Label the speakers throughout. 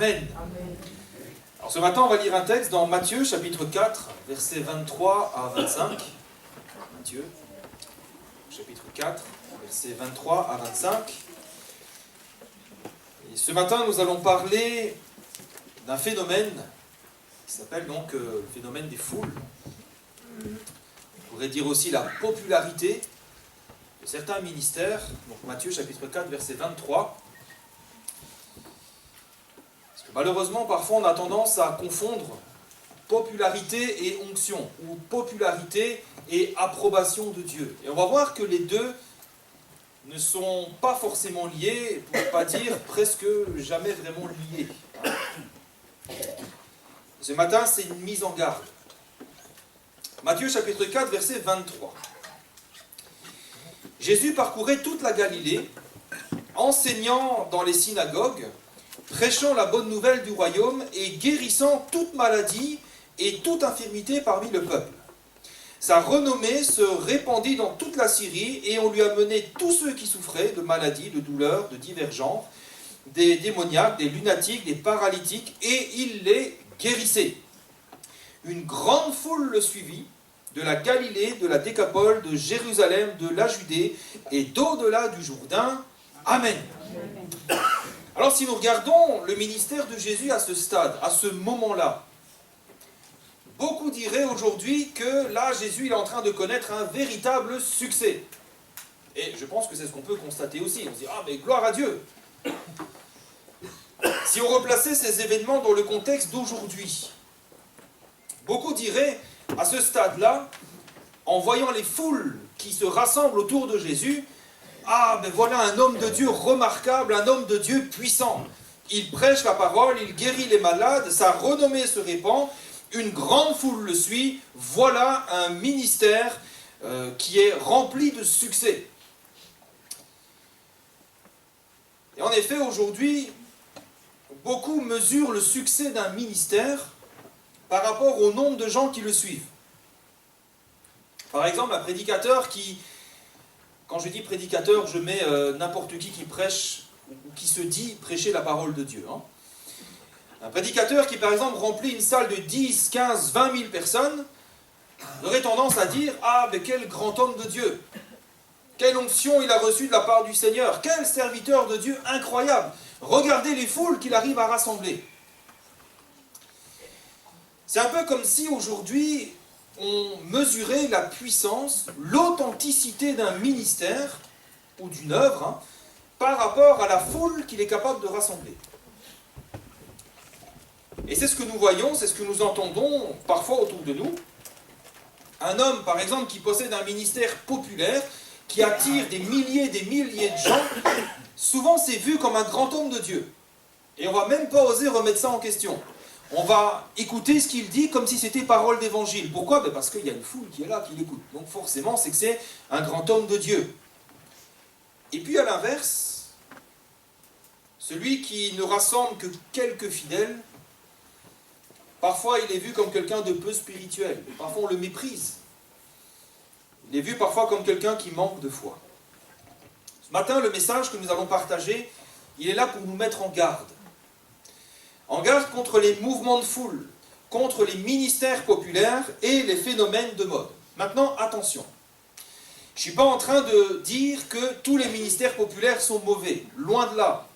Speaker 1: Amen. Alors ce matin, on va lire un texte dans Matthieu, chapitre 4, versets 23 à 25. Matthieu, chapitre 4, versets 23 à 25. Et ce matin, nous allons parler d'un phénomène qui s'appelle donc le phénomène des foules. On pourrait dire aussi la popularité de certains ministères. Donc Matthieu, chapitre 4, verset 23. Parce que malheureusement, parfois, on a tendance à confondre popularité et onction, ou popularité et approbation de Dieu. Et on va voir que les deux ne sont pas forcément liés, pour ne pas dire presque jamais vraiment liés. Ce matin, c'est une mise en garde. Matthieu chapitre 4, verset 23. Jésus parcourait toute la Galilée, enseignant dans les synagogues, prêchant la bonne nouvelle du royaume et guérissant toute maladie et toute infirmité parmi le peuple. Sa renommée se répandit dans toute la Syrie et on lui amenait tous ceux qui souffraient de maladies, de douleurs, de divers genres, des démoniaques, des lunatiques, des paralytiques, et il les guérissait. Une grande foule le suivit, de la Galilée, de la Décapole, de Jérusalem, de la Judée et d'au-delà du Jourdain. Amen. Alors si nous regardons le ministère de Jésus à ce stade, à ce moment-là, beaucoup diraient aujourd'hui que là, Jésus il est en train de connaître un véritable succès. Et je pense que c'est ce qu'on peut constater aussi. On se dit, ah mais gloire à Dieu. Si on replaçait ces événements dans le contexte d'aujourd'hui, beaucoup diraient, à ce stade-là, en voyant les foules qui se rassemblent autour de Jésus, ah ben voilà un homme de Dieu remarquable, un homme de Dieu puissant. Il prêche la parole, il guérit les malades, sa renommée se répand, une grande foule le suit, voilà un ministère qui est rempli de succès. Et en effet, aujourd'hui, beaucoup mesurent le succès d'un ministère par rapport au nombre de gens qui le suivent. Par exemple, un prédicateur qui, quand je dis prédicateur, je mets n'importe qui prêche ou qui se dit prêcher la parole de Dieu. Un prédicateur qui, par exemple, remplit une salle de 10, 15, 20 000 personnes, aurait tendance à dire « Ah, mais quel grand homme de Dieu! Quelle onction il a reçue de la part du Seigneur! Quel serviteur de Dieu incroyable! Regardez les foules qu'il arrive à rassembler! » C'est un peu comme si aujourd'hui on mesurait la puissance, l'authenticité d'un ministère ou d'une œuvre par rapport à la foule qu'il est capable de rassembler. Et c'est ce que nous voyons, c'est ce que nous entendons parfois autour de nous. Un homme, par exemple, qui possède un ministère populaire, qui attire des milliers de gens, souvent c'est vu comme un grand homme de Dieu. Et on ne va même pas oser remettre ça en question. On va écouter ce qu'il dit comme si c'était parole d'évangile. Pourquoi? Parce qu'il y a une foule qui est là, qui l'écoute. Donc forcément, c'est que c'est un grand homme de Dieu. Et puis à l'inverse, celui qui ne rassemble que quelques fidèles, parfois il est vu comme quelqu'un de peu spirituel. Parfois on le méprise. Il est vu parfois comme quelqu'un qui manque de foi. Ce matin, le message que nous allons partager, il est là pour nous mettre en garde. En garde contre les mouvements de foule, contre les ministères populaires et les phénomènes de mode. Maintenant, attention. Je ne suis pas en train de dire que tous les ministères populaires sont mauvais. Loin de là.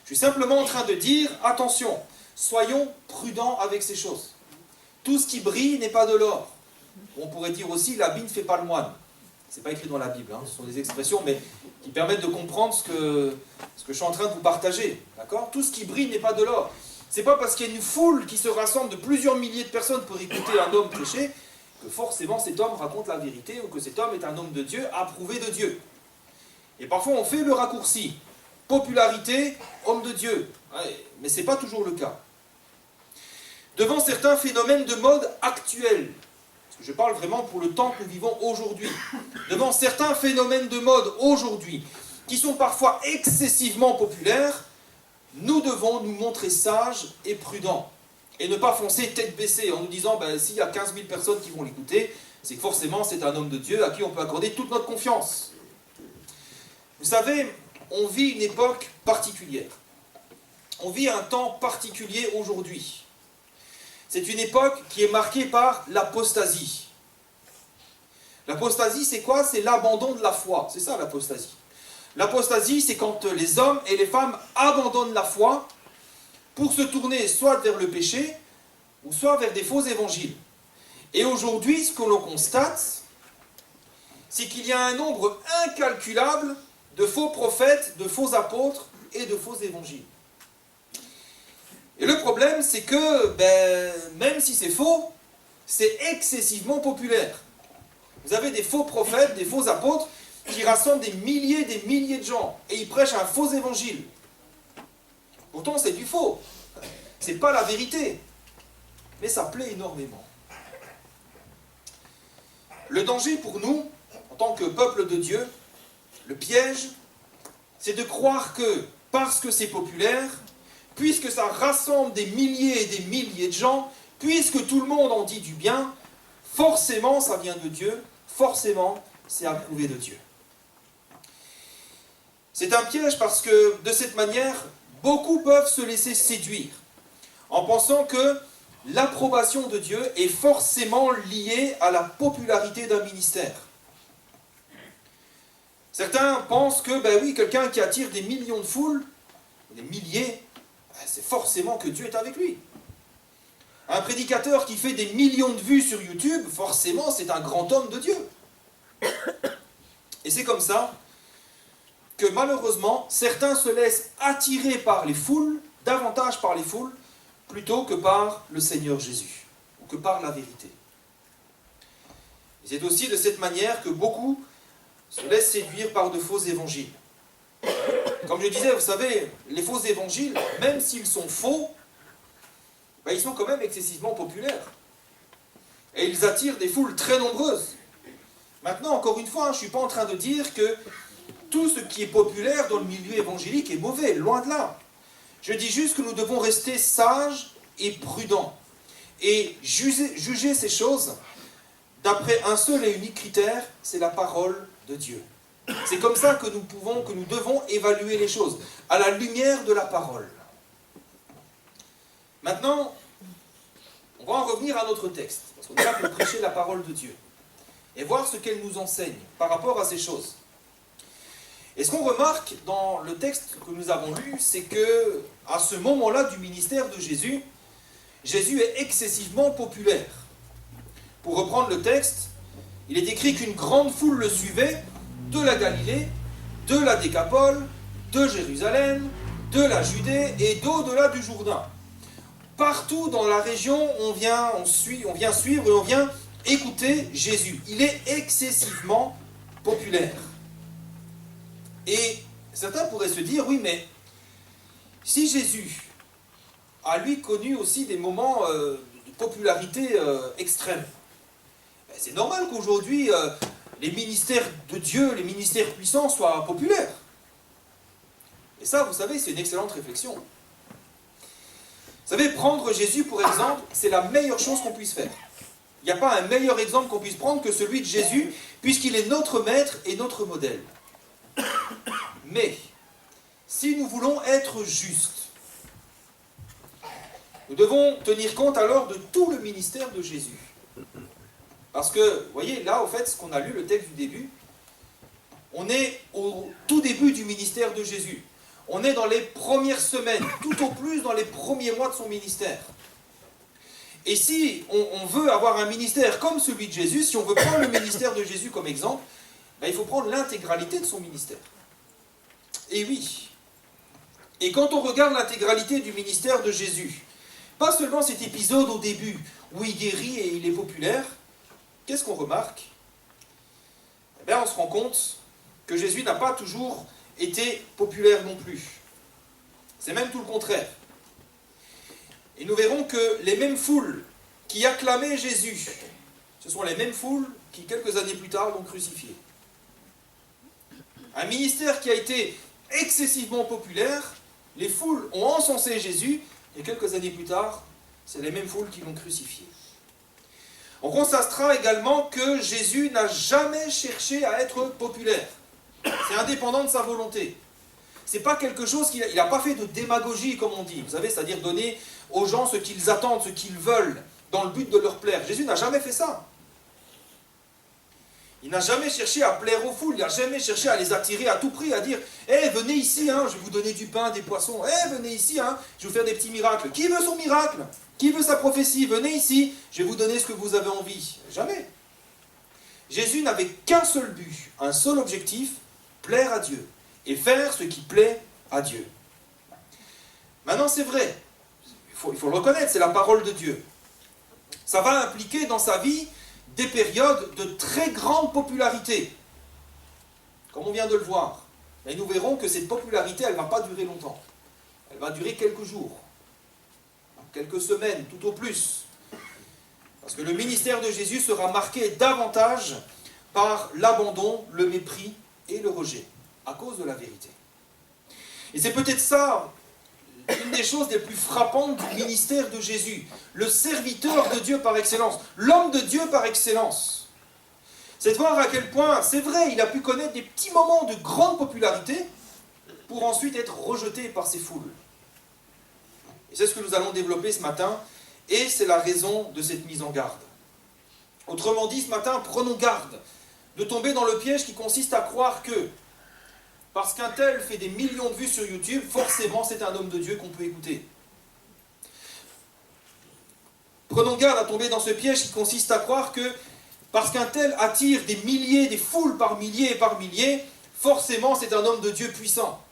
Speaker 1: Je suis simplement en train de dire, attention, soyons prudents avec ces choses. Tout ce qui brille n'est pas de l'or. On pourrait dire aussi, l'habit ne fait pas le moine. Ce n'est pas écrit dans la Bible, ce sont des expressions, mais qui permettent de comprendre ce que je suis en train de vous partager. D'accord? Tout ce qui brille n'est pas de l'or. Ce n'est pas parce qu'il y a une foule qui se rassemble de plusieurs milliers de personnes pour écouter un homme prêcher, que forcément cet homme raconte la vérité, ou que cet homme est un homme de Dieu, approuvé de Dieu. Et parfois on fait le raccourci. Popularité, homme de Dieu. Ouais, mais ce n'est pas toujours le cas. Devant certains phénomènes de mode actuels, je parle vraiment pour le temps que nous vivons aujourd'hui. Devant certains phénomènes de mode aujourd'hui, qui sont parfois excessivement populaires, nous devons nous montrer sages et prudents. Et ne pas foncer tête baissée en nous disant, s'il y a 15 000 personnes qui vont l'écouter, c'est que forcément c'est un homme de Dieu à qui on peut accorder toute notre confiance. Vous savez, on vit une époque particulière. on vit un temps particulier aujourd'hui. C'est une époque qui est marquée par l'apostasie. L'apostasie, c'est quoi? C'est l'abandon de la foi. C'est ça l'apostasie. L'apostasie, c'est quand les hommes et les femmes abandonnent la foi pour se tourner soit vers le péché, ou soit vers des faux évangiles. Et aujourd'hui, ce que l'on constate, c'est qu'il y a un nombre incalculable de faux prophètes, de faux apôtres et de faux évangiles. Et le problème, c'est que, même si c'est faux, c'est excessivement populaire. Vous avez des faux prophètes, des faux apôtres, qui rassemblent des milliers de gens, et ils prêchent un faux évangile. Pourtant, c'est du faux. C'est pas la vérité. Mais ça plaît énormément. Le danger pour nous, en tant que peuple de Dieu, le piège, c'est de croire que, parce que c'est populaire, puisque ça rassemble des milliers et des milliers de gens, puisque tout le monde en dit du bien, forcément ça vient de Dieu, forcément c'est approuvé de Dieu. C'est un piège parce que, de cette manière, beaucoup peuvent se laisser séduire, en pensant que l'approbation de Dieu est forcément liée à la popularité d'un ministère. Certains pensent que, oui, quelqu'un qui attire des millions de foules, des milliers, c'est forcément que Dieu est avec lui. Un prédicateur qui fait des millions de vues sur YouTube, forcément, c'est un grand homme de Dieu. Et c'est comme ça que, malheureusement, certains se laissent attirer par les foules, davantage par les foules, plutôt que par le Seigneur Jésus, ou que par la vérité. Et c'est aussi de cette manière que beaucoup se laissent séduire par de faux évangiles. Comme je disais, vous savez, les faux évangiles, même s'ils sont faux, ils sont quand même excessivement populaires. Et ils attirent des foules très nombreuses. Maintenant, encore une fois, je ne suis pas en train de dire que tout ce qui est populaire dans le milieu évangélique est mauvais, loin de là. Je dis juste que nous devons rester sages et prudents, et juger ces choses d'après un seul et unique critère, c'est la parole de Dieu. C'est comme ça que nous devons évaluer les choses, à la lumière de la parole. Maintenant, on va en revenir à notre texte, parce qu'on est là pour prêcher la parole de Dieu, et voir ce qu'elle nous enseigne par rapport à ces choses. Et ce qu'on remarque dans le texte que nous avons lu, c'est que, à ce moment-là du ministère de Jésus, Jésus est excessivement populaire. Pour reprendre le texte, il est écrit qu'une grande foule le suivait de la Galilée, de la Décapole, de Jérusalem, de la Judée et d'au-delà du Jourdain. Partout dans la région, on vient suivre et on vient écouter Jésus. Il est excessivement populaire. Et certains pourraient se dire, oui, mais si Jésus a lui connu aussi des moments de popularité extrême, c'est normal qu'aujourd'hui les ministères de Dieu, les ministères puissants soient populaires. Et ça, vous savez, c'est une excellente réflexion. Vous savez, prendre Jésus pour exemple, c'est la meilleure chose qu'on puisse faire. Il n'y a pas un meilleur exemple qu'on puisse prendre que celui de Jésus, puisqu'il est notre maître et notre modèle. Mais, si nous voulons être justes, nous devons tenir compte alors de tout le ministère de Jésus. Parce que, vous voyez, là, au fait, ce qu'on a lu, le texte du début, on est au tout début du ministère de Jésus. On est dans les premières semaines, tout au plus dans les premiers mois de son ministère. Et si on veut avoir un ministère comme celui de Jésus, si on veut prendre le ministère de Jésus comme exemple, il faut prendre l'intégralité de son ministère. Et oui. Et quand on regarde l'intégralité du ministère de Jésus, pas seulement cet épisode au début où il guérit et il est populaire, qu'est-ce qu'on remarque? On se rend compte que Jésus n'a pas toujours été populaire non plus. C'est même tout le contraire. Et nous verrons que les mêmes foules qui acclamaient Jésus, ce sont les mêmes foules qui, quelques années plus tard, l'ont crucifié. Un ministère qui a été excessivement populaire, les foules ont encensé Jésus, et quelques années plus tard, c'est les mêmes foules qui l'ont crucifié. On constatera également que Jésus n'a jamais cherché à être populaire. C'est indépendant de sa volonté. c'est pas quelque chose qu'il n'a pas fait de démagogie, comme on dit, vous savez, c'est-à-dire donner aux gens ce qu'ils attendent, ce qu'ils veulent, dans le but de leur plaire. Jésus n'a jamais fait ça. Il n'a jamais cherché à plaire aux foules, il n'a jamais cherché à les attirer à tout prix, à dire « Eh, venez ici, hein, je vais vous donner du pain, des poissons. Eh, venez ici, hein, je vais vous faire des petits miracles. Qui veut son miracle? Qui veut sa prophétie? Venez ici, je vais vous donner ce que vous avez envie. » Jamais. Jésus n'avait qu'un seul but, un seul objectif, plaire à Dieu et faire ce qui plaît à Dieu. Maintenant, c'est vrai, il faut le reconnaître, c'est la parole de Dieu. Ça va impliquer dans sa vie des périodes de très grande popularité, comme on vient de le voir. Mais nous verrons que cette popularité, elle ne va pas durer longtemps. Elle va durer quelques jours, quelques semaines, tout au plus. Parce que le ministère de Jésus sera marqué davantage par l'abandon, le mépris et le rejet, à cause de la vérité. Et c'est peut-être ça, une des choses les plus frappantes du ministère de Jésus, le serviteur de Dieu par excellence, l'homme de Dieu par excellence. C'est de voir à quel point, c'est vrai, il a pu connaître des petits moments de grande popularité pour ensuite être rejeté par ces foules. Et c'est ce que nous allons développer ce matin, et c'est la raison de cette mise en garde. Autrement dit, ce matin, prenons garde de tomber dans le piège qui consiste à croire que parce qu'un tel fait des millions de vues sur YouTube, forcément c'est un homme de Dieu qu'on peut écouter. Prenons garde à tomber dans ce piège qui consiste à croire que parce qu'un tel attire des milliers, des foules par milliers et par milliers, forcément c'est un homme de Dieu puissant.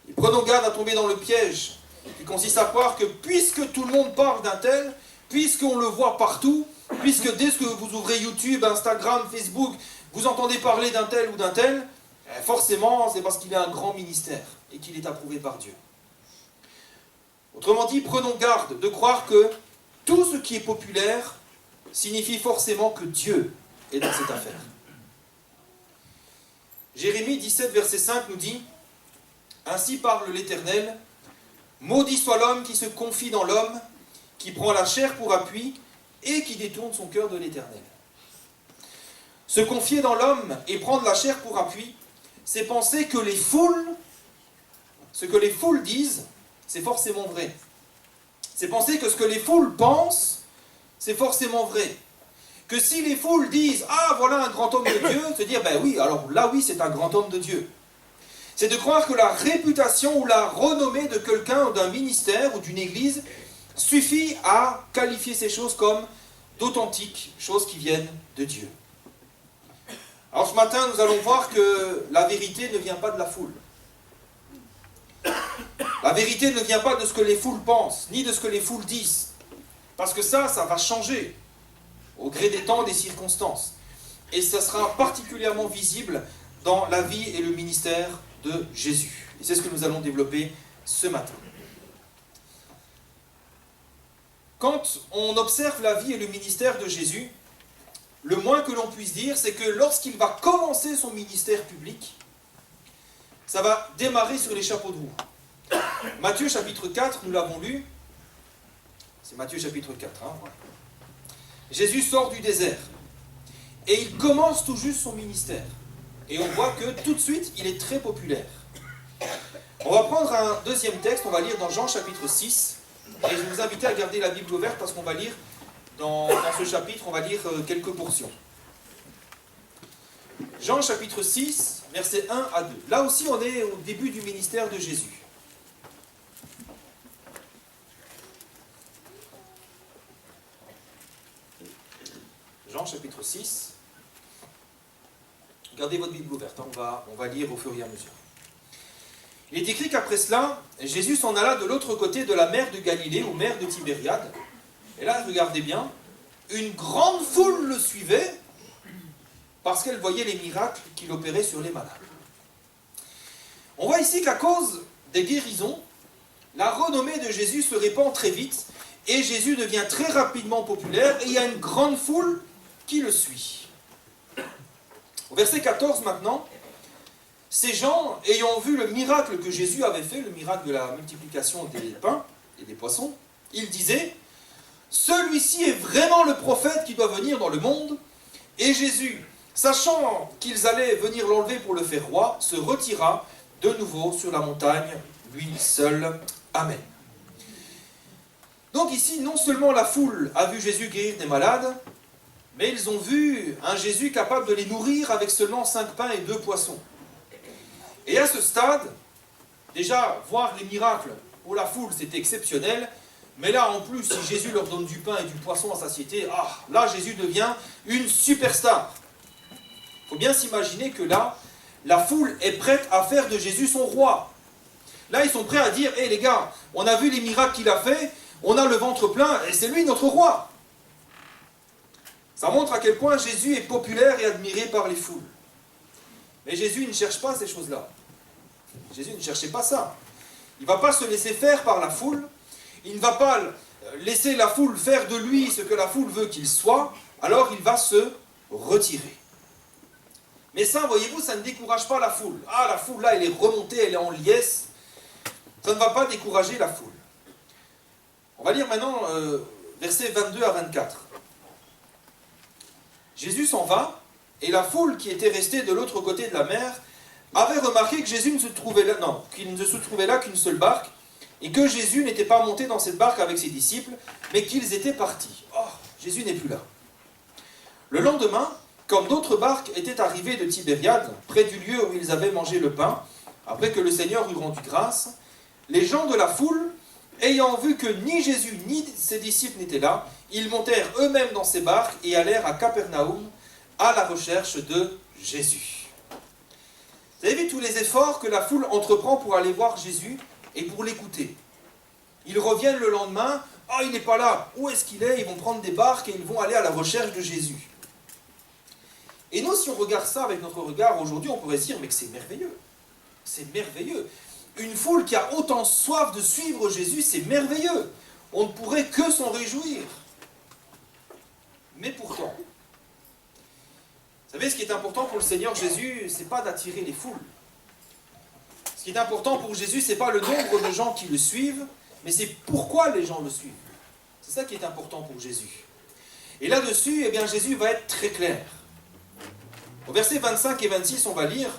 Speaker 1: Et prenons garde à tomber dans le piège qui consiste à croire que puisque tout le monde parle d'un tel, puisqu'on le voit partout, puisque dès que vous ouvrez YouTube, Instagram, Facebook, vous entendez parler d'un tel ou d'un tel, forcément, c'est parce qu'il a un grand ministère et qu'il est approuvé par Dieu. Autrement dit, prenons garde de croire que tout ce qui est populaire signifie forcément que Dieu est dans cette affaire. Jérémie 17, verset 5 nous dit « Ainsi parle l'Éternel, maudit soit l'homme qui se confie dans l'homme, qui prend la chair pour appui et qui détourne son cœur de l'Éternel. » Se confier dans l'homme et prendre la chair pour appui, c'est penser que ce que les foules disent, c'est forcément vrai. C'est penser que ce que les foules pensent, c'est forcément vrai. Que si les foules disent « Ah, voilà un grand homme de Dieu », se dire « Ben oui, alors là oui, c'est un grand homme de Dieu ». C'est de croire que la réputation ou la renommée de quelqu'un ou d'un ministère ou d'une église suffit à qualifier ces choses comme d'authentiques, choses qui viennent de Dieu. Alors ce matin, nous allons voir que la vérité ne vient pas de la foule. La vérité ne vient pas de ce que les foules pensent, ni de ce que les foules disent. Parce que ça va changer au gré des temps et des circonstances. Et ça sera particulièrement visible dans la vie et le ministère de Jésus. Et c'est ce que nous allons développer ce matin. Quand on observe la vie et le ministère de Jésus, le moins que l'on puisse dire, c'est que lorsqu'il va commencer son ministère public, ça va démarrer sur les chapeaux de roue. Matthieu chapitre 4, nous l'avons lu. C'est Matthieu chapitre 4. Voilà. Jésus sort du désert. Et il commence tout juste son ministère. Et on voit que tout de suite, il est très populaire. On va prendre un deuxième texte, on va lire dans Jean chapitre 6. Et je vais vous inviter à garder la Bible ouverte parce qu'on va lire dans ce chapitre, on va lire quelques portions. Jean chapitre 6, versets 1 à 2. Là aussi, on est au début du ministère de Jésus. Jean chapitre 6. Gardez votre Bible ouverte, on va lire au fur et à mesure. Il est écrit qu'après cela, Jésus s'en alla de l'autre côté de la mer de Galilée, ou mer de Tibériade. Et là, regardez bien, une grande foule le suivait parce qu'elle voyait les miracles qu'il opérait sur les malades. On voit ici qu'à cause des guérisons, la renommée de Jésus se répand très vite et Jésus devient très rapidement populaire et il y a une grande foule qui le suit. Au verset 14 maintenant, ces gens, ayant vu le miracle que Jésus avait fait, le miracle de la multiplication des pains et des poissons, ils disaient « Celui-ci est vraiment le prophète qui doit venir dans le monde. » Et Jésus, sachant qu'ils allaient venir l'enlever pour le faire roi, se retira de nouveau sur la montagne, lui seul. Amen. Donc ici, non seulement la foule a vu Jésus guérir des malades, mais ils ont vu un Jésus capable de les nourrir avec seulement 5 pains et 2 poissons. Et à ce stade, déjà, voir les miracles pour la foule, c'était exceptionnel. Mais là, en plus, si Jésus leur donne du pain et du poisson à satiété, là, Jésus devient une superstar. Il faut bien s'imaginer que là, la foule est prête à faire de Jésus son roi. Là, ils sont prêts à dire, hé les gars, on a vu les miracles qu'il a fait, on a le ventre plein, et c'est lui notre roi. Ça montre à quel point Jésus est populaire et admiré par les foules. Mais Jésus ne cherche pas ces choses-là. Jésus ne cherchait pas ça. Il ne va pas se laisser faire par la foule. Il ne va pas laisser la foule faire de lui ce que la foule veut qu'il soit. Alors il va se retirer. Mais ça, voyez-vous, ça ne décourage pas la foule. Ah, la foule là, elle est remontée, elle est en liesse. Ça ne va pas décourager la foule. On va lire maintenant versets 22 à 24. Jésus s'en va, et la foule qui était restée de l'autre côté de la mer avait remarqué que Jésus ne se trouvait là, qu'il ne se trouvait là qu'une seule barque, et que Jésus n'était pas monté dans cette barque avec ses disciples, mais qu'ils étaient partis. Oh, Jésus n'est plus là. Le lendemain, comme d'autres barques étaient arrivées de Tibériade, près du lieu où ils avaient mangé le pain, après que le Seigneur eut rendu grâce, les gens de la foule, ayant vu que ni Jésus ni ses disciples n'étaient là, ils montèrent eux-mêmes dans ces barques et allèrent à Capernaum à la recherche de Jésus. Vous avez vu tous les efforts que la foule entreprend pour aller voir Jésus et pour l'écouter. Ils reviennent le lendemain, il n'est pas là, où est-ce qu'il est? Ils vont prendre des barques et ils vont aller à la recherche de Jésus. Et nous, si on regarde ça avec notre regard aujourd'hui, on pourrait se dire, mais que c'est merveilleux. C'est merveilleux. Une foule qui a autant soif de suivre Jésus, c'est merveilleux. On ne pourrait que s'en réjouir. Mais pourtant, vous savez, ce qui est important pour le Seigneur Jésus, ce n'est pas d'attirer les foules. Ce qui est important pour Jésus, ce n'est pas le nombre de gens qui le suivent, mais c'est pourquoi les gens le suivent. C'est ça qui est important pour Jésus. Et là-dessus, eh bien, Jésus va être très clair. Au verset 25 et 26, on va lire: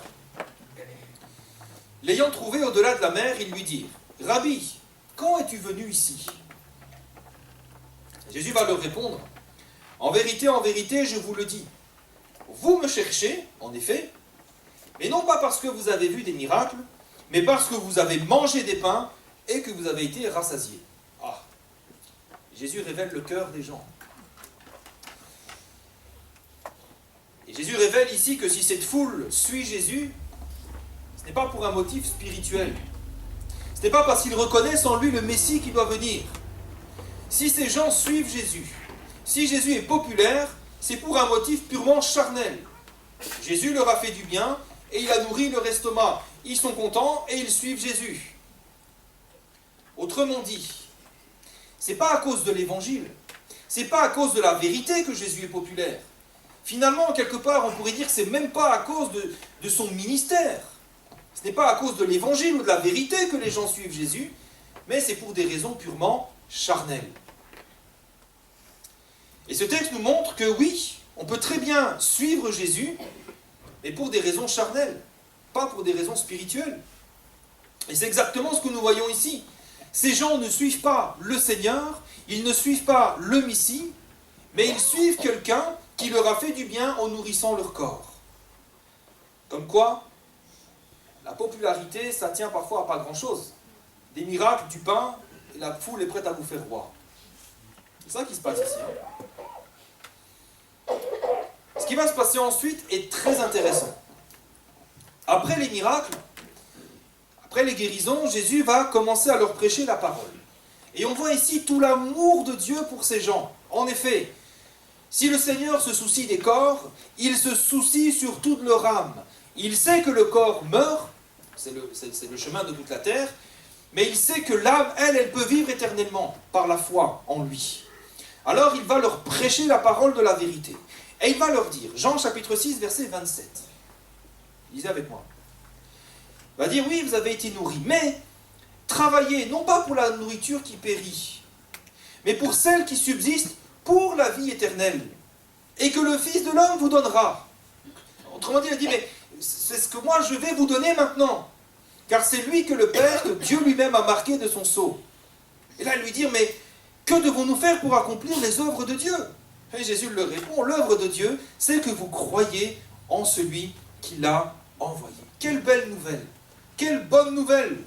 Speaker 1: l'ayant trouvé au-delà de la mer, ils lui dirent: Rabbi, quand es-tu venu ici? Jésus va leur répondre: en vérité, je vous le dis, vous me cherchez, en effet, mais non pas parce que vous avez vu des miracles, mais parce que vous avez mangé des pains et que vous avez été rassasiés. Jésus révèle le cœur des gens. Et Jésus révèle ici que si cette foule suit Jésus, ce n'est pas pour un motif spirituel. Ce n'est pas parce qu'ils reconnaissent en lui le Messie qui doit venir. Si ces gens suivent Jésus, si Jésus est populaire, c'est pour un motif purement charnel. Jésus leur a fait du bien et il a nourri leur estomac. Ils sont contents et ils suivent Jésus. Autrement dit, ce n'est pas à cause de l'évangile, ce n'est pas à cause de la vérité que Jésus est populaire. Finalement, quelque part, on pourrait dire que ce n'est même pas à cause de son ministère. Ce n'est pas à cause de l'évangile ou de la vérité que les gens suivent Jésus, mais c'est pour des raisons purement charnelles. Et ce texte nous montre que oui, on peut très bien suivre Jésus, mais pour des raisons charnelles, pas pour des raisons spirituelles. Et c'est exactement ce que nous voyons ici. Ces gens ne suivent pas le Seigneur, ils ne suivent pas le Messie, mais ils suivent quelqu'un qui leur a fait du bien en nourrissant leur corps. Comme quoi, la popularité, ça tient parfois à pas grand-chose. Des miracles, du pain, et la foule est prête à vous faire roi. C'est ça qui se passe ici. Ce qui va se passer ensuite est très intéressant. Après les miracles, après les guérisons, Jésus va commencer à leur prêcher la parole. Et on voit ici tout l'amour de Dieu pour ces gens. En effet, si le Seigneur se soucie des corps, il se soucie surtout de leur âme. Il sait que le corps meurt, c'est le chemin de toute la terre, mais il sait que l'âme, elle peut vivre éternellement par la foi en lui. Alors il va leur prêcher la parole de la vérité. Et il va leur dire, Jean chapitre 6, verset 27. Lisez avec moi. Il va dire, oui, vous avez été nourris, mais travaillez non pas pour la nourriture qui périt, mais pour celle qui subsiste pour la vie éternelle, et que le Fils de l'homme vous donnera. Autrement dit, il a dit, mais c'est ce que moi je vais vous donner maintenant. car c'est lui que le Père, que Dieu lui-même a marqué de son sceau. Et là, lui dire, mais que devons-nous faire pour accomplir les œuvres de Dieu? Et Jésus leur répond, l'œuvre de Dieu, c'est que vous croyez en celui qui l'a envoyé. Quelle belle nouvelle! Quelle bonne nouvelle!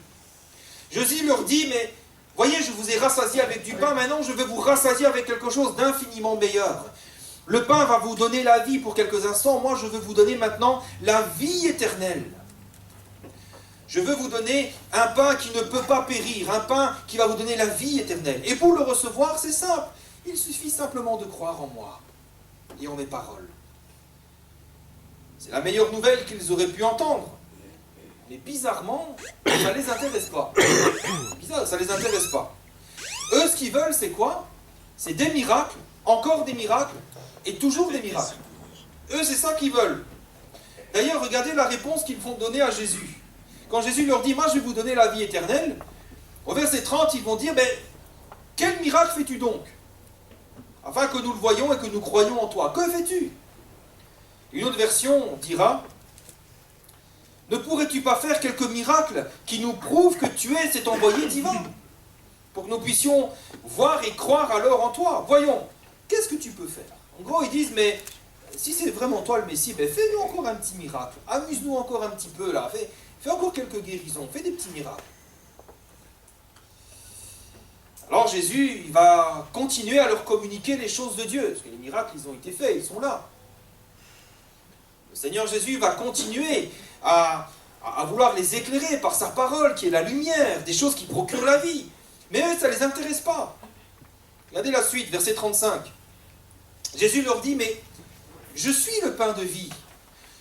Speaker 1: Jésus leur dit, mais voyez, je vous ai rassasié avec du pain, maintenant je vais vous rassasier avec quelque chose d'infiniment meilleur. Le pain va vous donner la vie pour quelques instants, moi je veux vous donner maintenant la vie éternelle. Je veux vous donner un pain qui ne peut pas périr, un pain qui va vous donner la vie éternelle. Et pour le recevoir, c'est simple. Il suffit simplement de croire en moi et en mes paroles. C'est la meilleure nouvelle qu'ils auraient pu entendre. Mais bizarrement, ça ne les intéresse pas. Bizarre, ça ne les intéresse pas. Eux, ce qu'ils veulent, c'est quoi? C'est des miracles, encore des miracles, et toujours des miracles. Eux, c'est ça qu'ils veulent. D'ailleurs, regardez la réponse qu'ils vont donner à Jésus. Quand Jésus leur dit, moi je vais vous donner la vie éternelle, au verset 30, ils vont dire, mais quel miracle fais-tu donc? Afin que nous le voyions et que nous croyions en toi. Que fais-tu? Une autre version dira, ne pourrais-tu pas faire quelques miracles qui nous prouvent que tu es cet envoyé divin? Pour que nous puissions voir et croire alors en toi. Voyons, qu'est-ce que tu peux faire? En gros, ils disent, mais si c'est vraiment toi le Messie, ben fais-nous encore un petit miracle. Amuse-nous encore un petit peu là. Fais encore quelques guérisons, fais des petits miracles. Alors Jésus, il va continuer à leur communiquer les choses de Dieu, parce que les miracles, ils ont été faits, ils sont là. Le Seigneur Jésus va continuer à vouloir les éclairer par sa parole, qui est la lumière, des choses qui procurent la vie. Mais eux, ça ne les intéresse pas. Regardez la suite, verset 35. Jésus leur dit, mais je suis le pain de vie.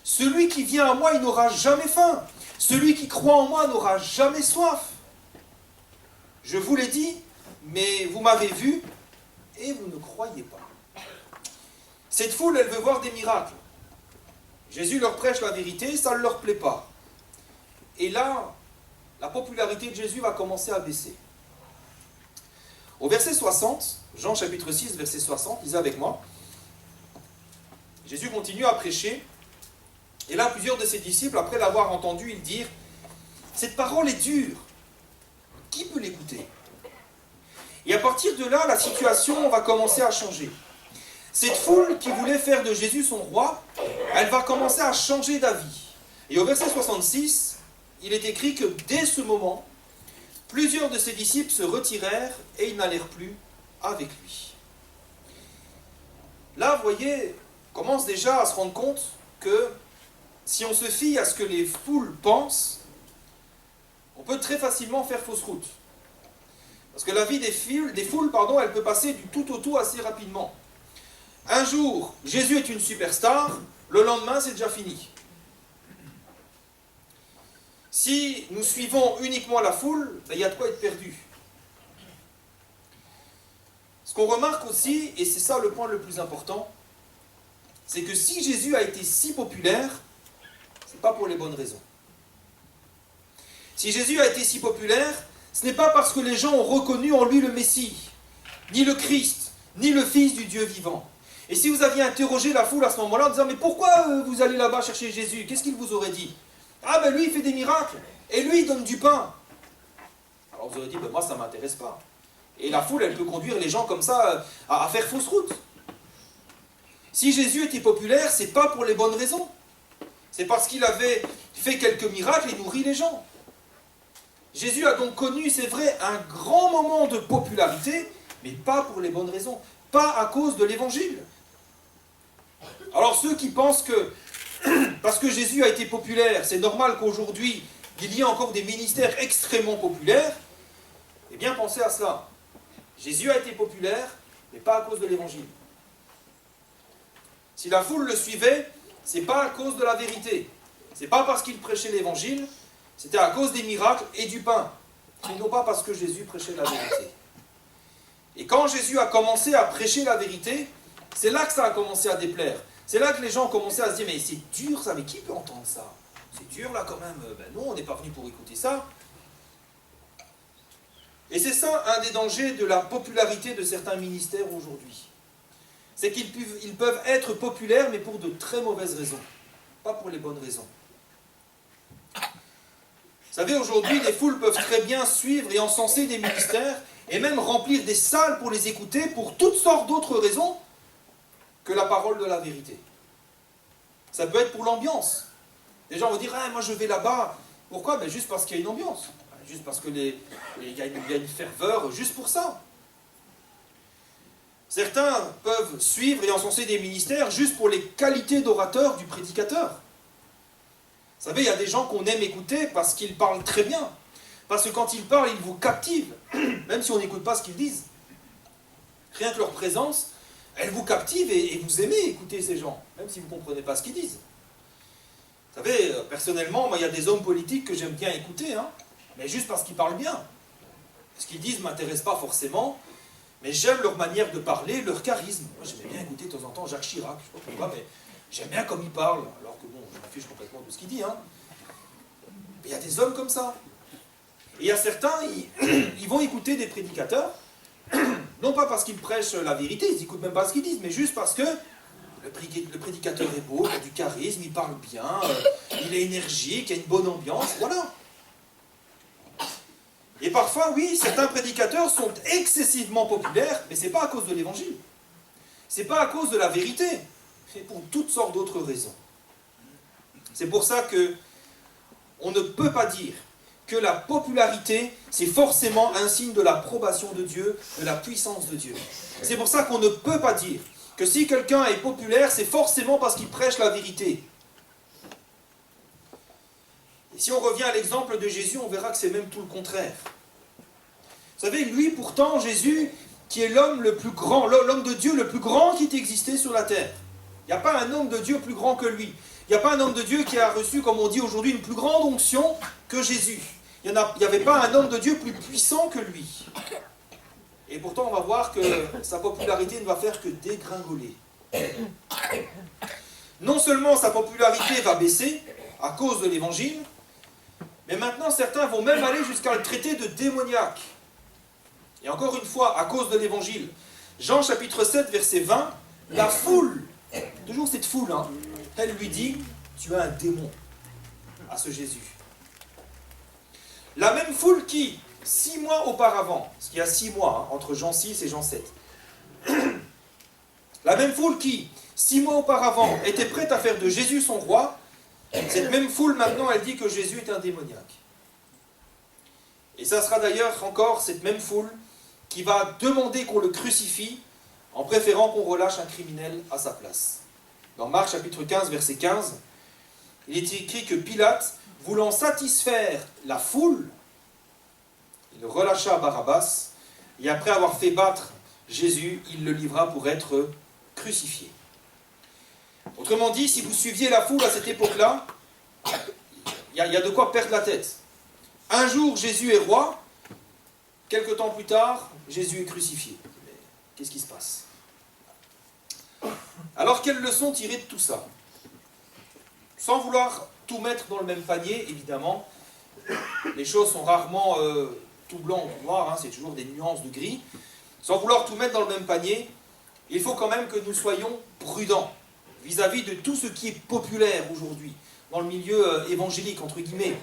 Speaker 1: Celui qui vient à moi, il n'aura jamais faim. Celui qui croit en moi n'aura jamais soif. Je vous l'ai dit, mais vous m'avez vu et vous ne croyez pas. Cette foule, elle veut voir des miracles. Jésus leur prêche la vérité, ça ne leur plaît pas. Et là, la popularité de Jésus va commencer à baisser. Au verset 60, Jean chapitre 6, verset 60, lisez avec moi. Jésus continue à prêcher. Et là, plusieurs de ses disciples, après l'avoir entendu, ils dirent, cette parole est dure. Qui peut l'écouter? Et à partir de là, la situation va commencer à changer. Cette foule qui voulait faire de Jésus son roi, elle va commencer à changer d'avis. Et au verset 66, il est écrit que dès ce moment, plusieurs de ses disciples se retirèrent et ils n'allèrent plus avec lui. Là, vous voyez, on commence déjà à se rendre compte que si on se fie à ce que les foules pensent, on peut très facilement faire fausse route. Parce que la vie des foules, elle peut passer du tout au tout assez rapidement. Un jour, Jésus est une superstar, le lendemain, c'est déjà fini. Si nous suivons uniquement la foule, il y a de quoi être perdu. Ce qu'on remarque aussi, et c'est ça le point le plus important, c'est que si Jésus a été si populaire, ce n'est pas pour les bonnes raisons. Si Jésus a été si populaire, ce n'est pas parce que les gens ont reconnu en lui le Messie, ni le Christ, ni le Fils du Dieu vivant. Et si vous aviez interrogé la foule à ce moment-là en disant « Mais pourquoi vous allez là-bas chercher Jésus ?» Qu'est-ce qu'il vous aurait dit? « Ah ben lui il fait des miracles, et lui il donne du pain. » Alors vous aurez dit « Ben moi ça ne m'intéresse pas. » Et la foule elle peut conduire les gens comme ça à faire fausse route. Si Jésus était populaire, ce n'est pas pour les bonnes raisons. C'est parce qu'il avait fait quelques miracles et nourri les gens. Jésus a donc connu, c'est vrai, un grand moment de popularité, mais pas pour les bonnes raisons. Pas à cause de l'évangile. Alors ceux qui pensent que, parce que Jésus a été populaire, c'est normal qu'aujourd'hui, il y ait encore des ministères extrêmement populaires, eh bien pensez à cela. Jésus a été populaire, mais pas à cause de l'évangile. Si la foule le suivait, c'est pas à cause de la vérité. C'est pas parce qu'il prêchait l'évangile, c'était à cause des miracles et du pain. Et non pas parce que Jésus prêchait la vérité. Et quand Jésus a commencé à prêcher la vérité, c'est là que ça a commencé à déplaire. C'est là que les gens ont commencé à se dire, mais c'est dur ça, mais qui peut entendre ça? C'est dur là quand même, ben non, on n'est pas venu pour écouter ça. Et c'est ça un des dangers de la popularité de certains ministères aujourd'hui. C'est qu'ils peuvent être populaires, mais pour de très mauvaises raisons. Pas pour les bonnes raisons. Vous savez, aujourd'hui, les foules peuvent très bien suivre et encenser des ministères et même remplir des salles pour les écouter pour toutes sortes d'autres raisons que la parole de la vérité. Ça peut être pour l'ambiance. Les gens vont dire, ah, moi je vais là-bas. Pourquoi? Ben, juste parce qu'il y a une ambiance. Juste parce qu'il y a une ferveur, juste pour ça. Certains peuvent suivre et encenser des ministères juste pour les qualités d'orateur du prédicateur. Vous savez, il y a des gens qu'on aime écouter parce qu'ils parlent très bien. Parce que quand ils parlent, ils vous captivent, même si on n'écoute pas ce qu'ils disent. Rien que leur présence, elle vous captive et vous aimez écouter ces gens, même si vous ne comprenez pas ce qu'ils disent. Vous savez, personnellement, moi, il y a des hommes politiques que j'aime bien écouter, hein, mais juste parce qu'ils parlent bien. Ce qu'ils disent ne m'intéresse pas forcément, mais j'aime leur manière de parler, leur charisme. Moi, j'aimais bien écouter de temps en temps Jacques Chirac, je ne sais pas pourquoi, mais j'aime bien comme il parle, alors que bon, je m'en fiche complètement de ce qu'il dit. Hein. Mais il y a des hommes comme ça. Et il y a certains, ils vont écouter des prédicateurs, non pas parce qu'ils prêchent la vérité, ils n'écoutent même pas ce qu'ils disent, mais juste parce que le prédicateur est beau, il a du charisme, il parle bien, il est énergique, il a une bonne ambiance, voilà. Et parfois, oui, certains prédicateurs sont excessivement populaires, mais ce n'est pas à cause de l'évangile. Ce n'est pas à cause de la vérité, c'est pour toutes sortes d'autres raisons. C'est pour ça que on ne peut pas dire que la popularité, c'est forcément un signe de l'approbation de Dieu, de la puissance de Dieu. C'est pour ça qu'on ne peut pas dire que si quelqu'un est populaire, c'est forcément parce qu'il prêche la vérité. Et si on revient à l'exemple de Jésus, on verra que c'est même tout le contraire. Vous savez, lui pourtant, Jésus, qui est l'homme le plus grand, l'homme de Dieu le plus grand qui ait existé sur la terre. Il n'y a pas un homme de Dieu plus grand que lui. Il n'y a pas un homme de Dieu qui a reçu, comme on dit aujourd'hui, une plus grande onction que Jésus. Il n'y avait pas un homme de Dieu plus puissant que lui. Et pourtant, on va voir que sa popularité ne va faire que dégringoler. Non seulement sa popularité va baisser à cause de l'évangile, mais maintenant certains vont même aller jusqu'à le traiter de démoniaque. Et encore une fois, à cause de l'évangile. Jean chapitre 7, verset 20, la foule, toujours cette foule, hein, elle lui dit, tu as un démon, à ce Jésus. La même foule qui, 6 mois auparavant, parce qu'il y a 6 mois, hein, entre Jean 6 et Jean 7, la même foule qui, 6 mois auparavant, était prête à faire de Jésus son roi, cette même foule maintenant, elle dit que Jésus est un démoniaque. Et ça sera d'ailleurs encore cette même foule qui va demander qu'on le crucifie en préférant qu'on relâche un criminel à sa place. Dans Marc chapitre 15, verset 15, il est écrit que Pilate, voulant satisfaire la foule, il relâcha Barabbas, et après avoir fait battre Jésus, il le livra pour être crucifié. Autrement dit, si vous suiviez la foule à cette époque-là, il y a de quoi perdre la tête. Un jour, Jésus est roi, quelque temps plus tard, Jésus est crucifié. Mais qu'est-ce qui se passe? Alors, quelle leçon tirer de tout ça? Sans vouloir tout mettre dans le même panier, évidemment, les choses sont rarement tout blanc ou tout noir, hein, c'est toujours des nuances de gris. Sans vouloir tout mettre dans le même panier, il faut quand même que nous soyons prudents vis-à-vis de tout ce qui est populaire aujourd'hui, dans le milieu évangélique, entre guillemets.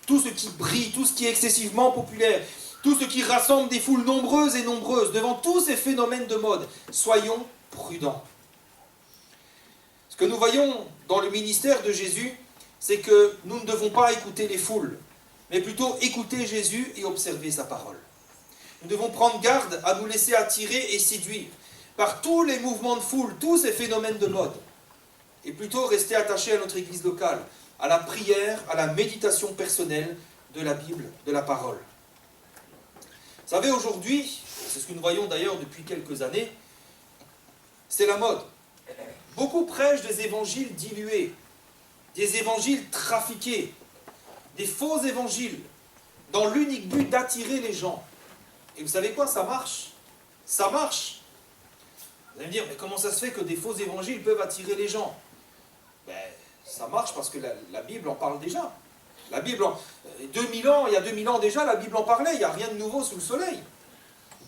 Speaker 1: Tout ce qui brille, tout ce qui est excessivement populaire, tout ce qui rassemble des foules nombreuses et nombreuses, devant tous ces phénomènes de mode, soyons prudents. Ce que nous voyons dans le ministère de Jésus, c'est que nous ne devons pas écouter les foules, mais plutôt écouter Jésus et observer sa parole. Nous devons prendre garde à nous laisser attirer et séduire par tous les mouvements de foule, tous ces phénomènes de mode, et plutôt rester attachés à notre église locale, à la prière, à la méditation personnelle de la Bible, de la parole. Vous savez, aujourd'hui, c'est ce que nous voyons d'ailleurs depuis quelques années, c'est la mode. Beaucoup prêchent des évangiles dilués, des évangiles trafiqués, des faux évangiles, dans l'unique but d'attirer les gens. Et vous savez quoi, ça marche. Ça marche. Vous allez me dire, mais comment ça se fait que des faux évangiles peuvent attirer les gens? Ben, ça marche parce que la Bible en parle déjà. La Bible, il y a 2000 ans déjà, la Bible en parlait, il n'y a rien de nouveau sous le soleil.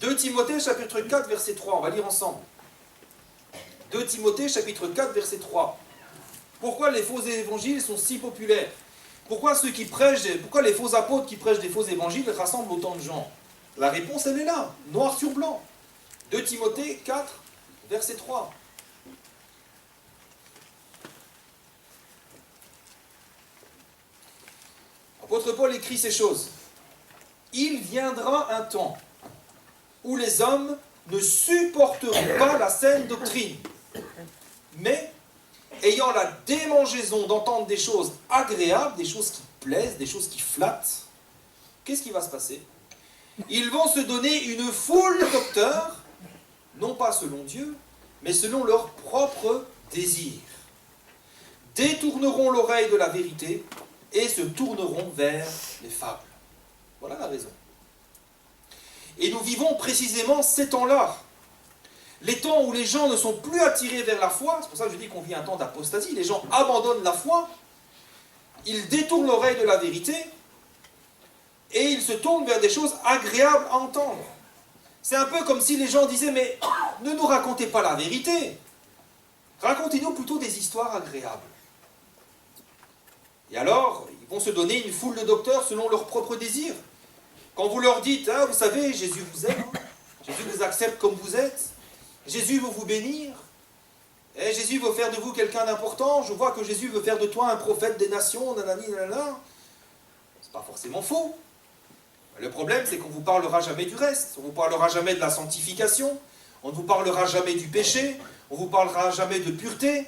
Speaker 1: 2 Timothée chapitre 4, verset 3, on va lire ensemble. 2 Timothée chapitre 4, verset 3. Pourquoi les faux évangiles sont si populaires? Pourquoi les faux apôtres qui prêchent des faux évangiles rassemblent autant de gens? La réponse, elle est là, noir sur blanc. 2 Timothée 4, verset 3. L'apôtre Paul écrit ces choses. Il viendra un temps où les hommes ne supporteront pas la saine doctrine, mais ayant la démangeaison d'entendre des choses agréables, des choses qui plaisent, des choses qui flattent, qu'est-ce qui va se passer? Ils vont se donner une foule de docteurs, non pas selon Dieu, mais selon leurs propres désirs. Détourneront l'oreille de la vérité et se tourneront vers les fables. Voilà la raison. Et nous vivons précisément ces temps-là. Les temps où les gens ne sont plus attirés vers la foi, c'est pour ça que je dis qu'on vit un temps d'apostasie, les gens abandonnent la foi, ils détournent l'oreille de la vérité, et ils se tournent vers des choses agréables à entendre. C'est un peu comme si les gens disaient, mais ne nous racontez pas la vérité, racontez-nous plutôt des histoires agréables. Et alors, ils vont se donner une foule de docteurs selon leurs propres désirs. Quand vous leur dites, ah, vous savez, Jésus vous aime, Jésus vous accepte comme vous êtes, Jésus veut vous bénir, et Jésus veut faire de vous quelqu'un d'important, je vois que Jésus veut faire de toi un prophète des nations, nanani, nanana. C'est pas forcément faux. Le problème, c'est qu'on ne vous parlera jamais du reste, on ne vous parlera jamais de la sanctification, on ne vous parlera jamais du péché, on ne vous parlera jamais de pureté.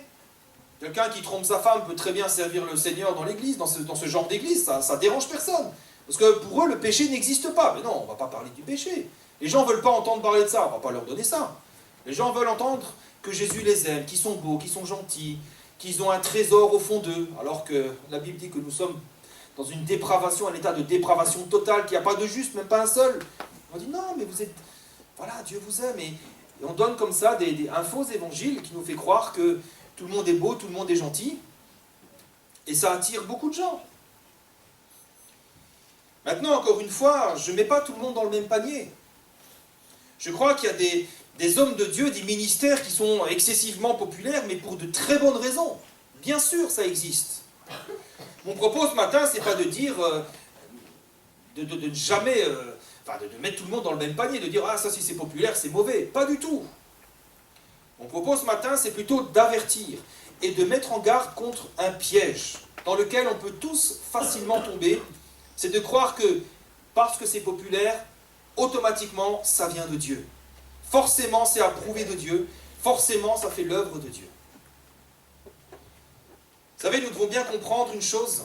Speaker 1: Quelqu'un qui trompe sa femme peut très bien servir le Seigneur dans l'église, dans ce genre d'église, ça ne dérange personne. Parce que pour eux, le péché n'existe pas. Mais non, on ne va pas parler du péché. Les gens ne veulent pas entendre parler de ça, on ne va pas leur donner ça. Les gens veulent entendre que Jésus les aime, qu'ils sont beaux, qu'ils sont gentils, qu'ils ont un trésor au fond d'eux, alors que la Bible dit que nous sommes dans une dépravation, un état de dépravation totale, qu'il n'y a pas de juste, même pas un seul. On dit non, mais vous êtes... Voilà, Dieu vous aime. Et on donne comme ça un faux évangile qui nous fait croire que tout le monde est beau, tout le monde est gentil. Et ça attire beaucoup de gens. Maintenant, encore une fois, je ne mets pas tout le monde dans le même panier. Je crois qu'il y a des hommes de Dieu, des ministères qui sont excessivement populaires, mais pour de très bonnes raisons. Bien sûr, ça existe. Mon propos ce matin, c'est pas de dire, de jamais, de mettre tout le monde dans le même panier, de dire, ah ça si c'est populaire, c'est mauvais. Pas du tout. Mon propos ce matin, c'est plutôt d'avertir et de mettre en garde contre un piège dans lequel on peut tous facilement tomber. C'est de croire que, parce que c'est populaire, automatiquement, ça vient de Dieu. Forcément, c'est approuvé de Dieu. Forcément, ça fait l'œuvre de Dieu. Vous savez, nous devons bien comprendre une chose,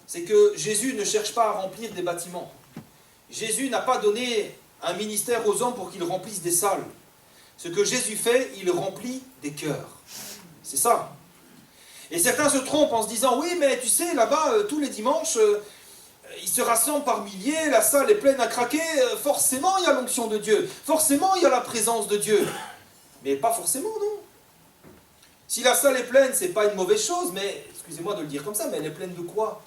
Speaker 1: c'est que Jésus ne cherche pas à remplir des bâtiments. Jésus n'a pas donné un ministère aux hommes pour qu'ils remplissent des salles. Ce que Jésus fait, il remplit des cœurs. C'est ça. Et certains se trompent en se disant, oui, mais tu sais, là-bas, tous les dimanches, ils se rassemblent par milliers, la salle est pleine à craquer, forcément il y a l'onction de Dieu, forcément il y a la présence de Dieu. Mais pas forcément, non. Si la salle est pleine, c'est pas une mauvaise chose, mais, excusez-moi de le dire comme ça, mais elle est pleine de quoi?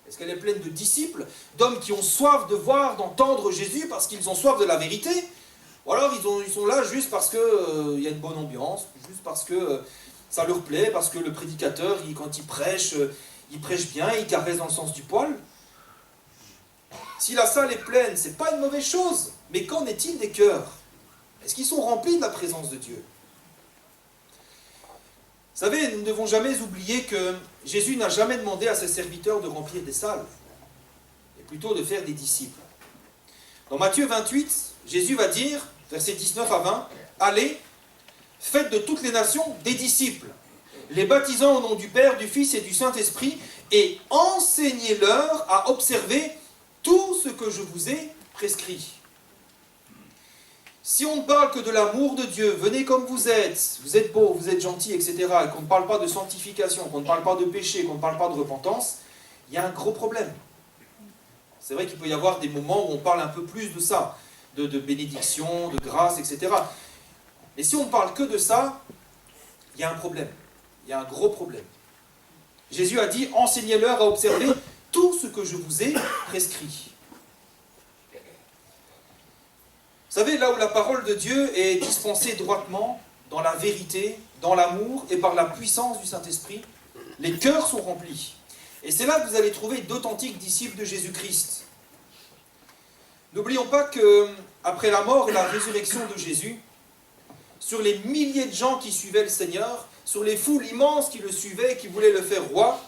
Speaker 1: Est-ce qu'elle est pleine de disciples, d'hommes qui ont soif de voir, d'entendre Jésus, parce qu'ils ont soif de la vérité? Ou alors ils sont là juste parce qu'il y a une bonne ambiance, juste parce que ça leur plaît, parce que le prédicateur, quand il prêche bien, il caresse dans le sens du poil. Si la salle est pleine, c'est pas une mauvaise chose, mais qu'en est-il des cœurs? Est-ce qu'ils sont remplis de la présence de Dieu? Vous savez, nous ne devons jamais oublier que Jésus n'a jamais demandé à ses serviteurs de remplir des salles, mais plutôt de faire des disciples. Dans Matthieu 28, Jésus va dire, versets 19 à 20, « Allez, faites de toutes les nations des disciples, les baptisant au nom du Père, du Fils et du Saint-Esprit, et enseignez-leur à observer tout ce que je vous ai prescrit. » Si on ne parle que de l'amour de Dieu, venez comme vous êtes beau, vous êtes gentil, etc., et qu'on ne parle pas de sanctification, qu'on ne parle pas de péché, qu'on ne parle pas de repentance, il y a un gros problème. C'est vrai qu'il peut y avoir des moments où on parle un peu plus de ça, de bénédiction, de grâce, etc. Mais si on ne parle que de ça, il y a un problème. Il y a un gros problème. Jésus a dit, enseignez-leur à observer tout ce que je vous ai prescrit. Vous savez, là où la parole de Dieu est dispensée droitement, dans la vérité, dans l'amour et par la puissance du Saint-Esprit, les cœurs sont remplis. Et c'est là que vous allez trouver d'authentiques disciples de Jésus-Christ. N'oublions pas qu'après la mort et la résurrection de Jésus, sur les milliers de gens qui suivaient le Seigneur, sur les foules immenses qui le suivaient et qui voulaient le faire roi,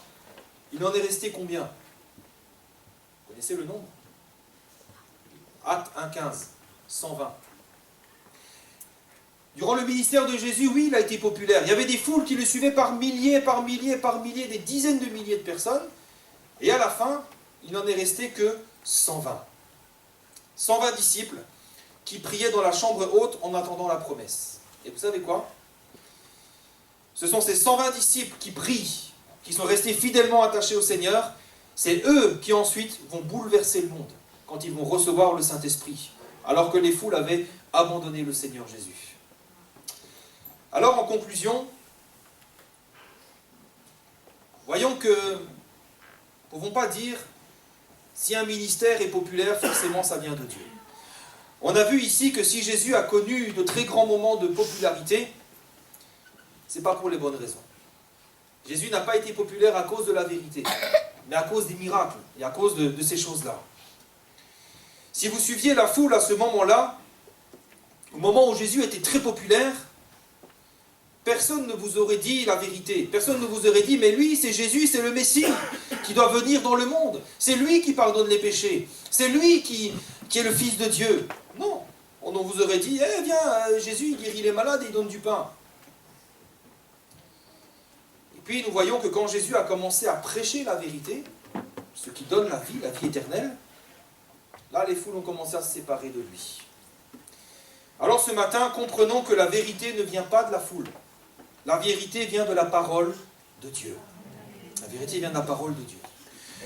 Speaker 1: il en est resté combien? Vous connaissez le nombre? Acte 1,15, 120. Durant le ministère de Jésus, oui, il a été populaire. Il y avait des foules qui le suivaient par milliers, par milliers, par milliers, des dizaines de milliers de personnes. Et à la fin, il n'en est resté que 120. 120 disciples qui priaient dans la chambre haute en attendant la promesse. Et vous savez quoi? Ce sont ces 120 disciples qui prient, qui sont restés fidèlement attachés au Seigneur. C'est eux qui ensuite vont bouleverser le monde quand ils vont recevoir le Saint-Esprit, alors que les foules avaient abandonné le Seigneur Jésus. Alors, en conclusion, voyons que nous ne pouvons pas dire si un ministère est populaire, forcément ça vient de Dieu. On a vu ici que si Jésus a connu de très grands moments de popularité, ce n'est pas pour les bonnes raisons. Jésus n'a pas été populaire à cause de la vérité, mais à cause des miracles et à cause de ces choses-là. Si vous suiviez la foule à ce moment-là, au moment où Jésus était très populaire, personne ne vous aurait dit la vérité. Personne ne vous aurait dit, mais lui, c'est Jésus, c'est le Messie qui doit venir dans le monde. C'est lui qui pardonne les péchés. C'est lui qui est le Fils de Dieu. Non, on vous aurait dit, eh viens, Jésus, il guérit les malades et il donne du pain. Et puis nous voyons que quand Jésus a commencé à prêcher la vérité, ce qui donne la vie éternelle, là les foules ont commencé à se séparer de lui. Alors ce matin, comprenons que la vérité ne vient pas de la foule. La vérité vient de la parole de Dieu. La vérité vient de la parole de Dieu.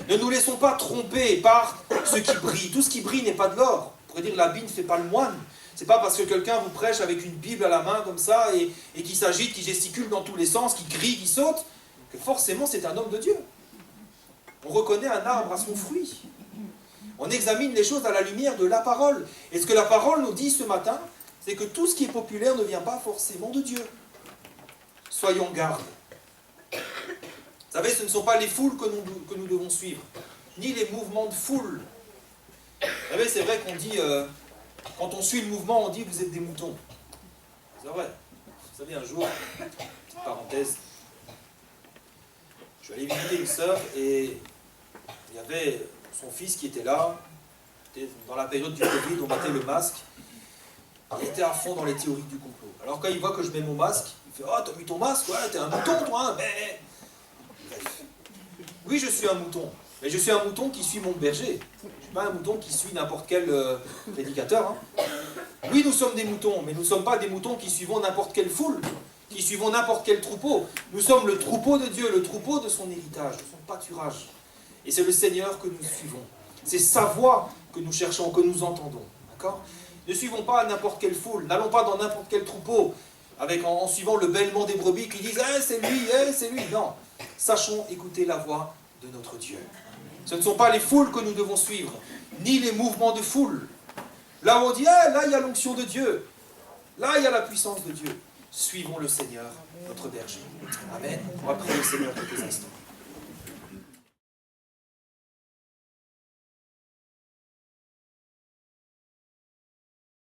Speaker 1: Ne nous laissons pas tromper par ce qui brille. Tout ce qui brille n'est pas de l'or. On pourrait dire l'habit ne fait pas le moine. C'est pas parce que quelqu'un vous prêche avec une Bible à la main comme ça et qui s'agite, qui gesticule dans tous les sens, qui crie, qui saute, que forcément c'est un homme de Dieu. On reconnaît un arbre à son fruit. On examine les choses à la lumière de la parole. Et ce que la parole nous dit ce matin, c'est que tout ce qui est populaire ne vient pas forcément de Dieu. Soyons garde. Vous savez, ce ne sont pas les foules que nous devons suivre, ni les mouvements de foule. Vous savez, c'est vrai qu'on dit, quand on suit le mouvement, on dit vous êtes des moutons. C'est vrai. Vous savez, un jour, petite parenthèse, je suis allé visiter une sœur et il y avait son fils qui était là, dans la période du Covid, on mettait le masque. Il était à fond dans les théories du complot. Alors quand il voit que je mets mon masque, il fait « Oh, t'as mis ton masque, ouais, t'es un mouton, toi, hein, mais... » Bref. Oui, je suis un mouton, mais je suis un mouton qui suit mon berger. Je ne suis pas un mouton qui suit n'importe quel prédicateur. Hein. Oui, nous sommes des moutons, mais nous ne sommes pas des moutons qui suivons n'importe quelle foule, qui suivons n'importe quel troupeau. Nous sommes le troupeau de Dieu, le troupeau de son héritage, de son pâturage. Et c'est le Seigneur que nous suivons. C'est sa voix que nous cherchons, que nous entendons. D'accord ? Ne suivons pas n'importe quelle foule, n'allons pas dans n'importe quel troupeau en suivant le bêlement des brebis qui disent « c'est lui, c'est lui ». Non, sachons écouter la voix de notre Dieu. Ce ne sont pas les foules que nous devons suivre, ni les mouvements de foule. Là où on dit « là il y a l'onction de Dieu, là il y a la puissance de Dieu ». Suivons le Seigneur, notre berger. Amen. On va prier le Seigneur quelques instants.